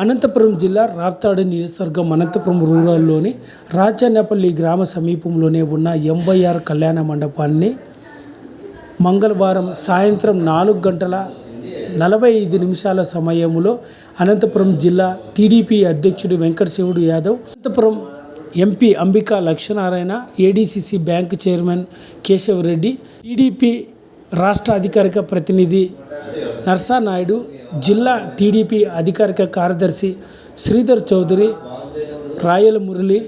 అనంతపురం జిల్లా రాప్తాడు నియోజకవర్గం అనంతపురం రూరల్లోని రాచన్నపల్లి గ్రామ సమీపంలోనే ఉన్న ఎంవైఆర్ కళ్యాణ మండపాన్ని మంగళవారం సాయంత్రం 4:45 సమయంలో అనంతపురం జిల్లా టీడీపీ అధ్యక్షుడు Venkatasivudu Yadav, Anantapuram MP Ambika Lakshminarayana, ADCC bank chairman Kesavareddy, TDP రాష్ట్ర అధికారిక ప్రతినిధి నర్సానాయుడు, జిల్లా టీడీపీ అధికారిక కార్యదర్శి శ్రీధర్ చౌదరి, రాయల మురళి,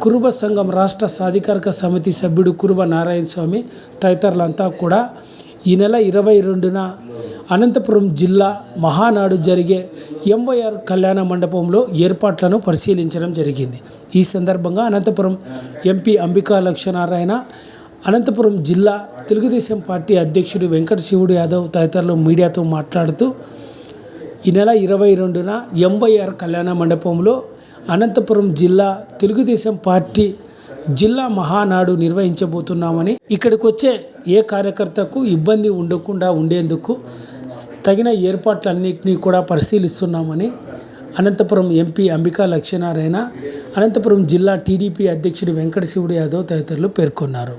కురుబ సంఘం రాష్ట్ర సాధికారిక సమితి సభ్యుడు కురుబ నారాయణ స్వామి తదితరులంతా కూడా ఈ నెల 22న అనంతపురం జిల్లా మహానాడు జరిగే ఎంవైఆర్ కళ్యాణ మండపంలో ఏర్పాట్లను పరిశీలించడం జరిగింది. ఈ సందర్భంగా అనంతపురం ఎంపీ అంబికా లక్ష్మీనారాయణ, అనంతపురం జిల్లా తెలుగుదేశం పార్టీ అధ్యక్షుడు వెంకటశివుడు యాదవ్ తదితరులు మీడియాతో మాట్లాడుతూ ఈ నెల 22న ఎంవైఆర్ కళ్యాణ మండపంలో అనంతపురం జిల్లా తెలుగుదేశం పార్టీ జిల్లా మహానాడు నిర్వహించబోతున్నామని, ఇక్కడికి వచ్చే ఏ కార్యకర్తకు ఇబ్బంది ఉండకుండా ఉండేందుకు తగిన ఏర్పాట్లన్నింటినీ కూడా పరిశీలిస్తున్నామని అనంతపురం ఎంపీ అంబికా లక్ష్మీనారాయణ, అనంతపురం జిల్లా టీడీపీ అధ్యక్షుడు వెంకటశివుడు యాదవ్ తదితరులు పేర్కొన్నారు.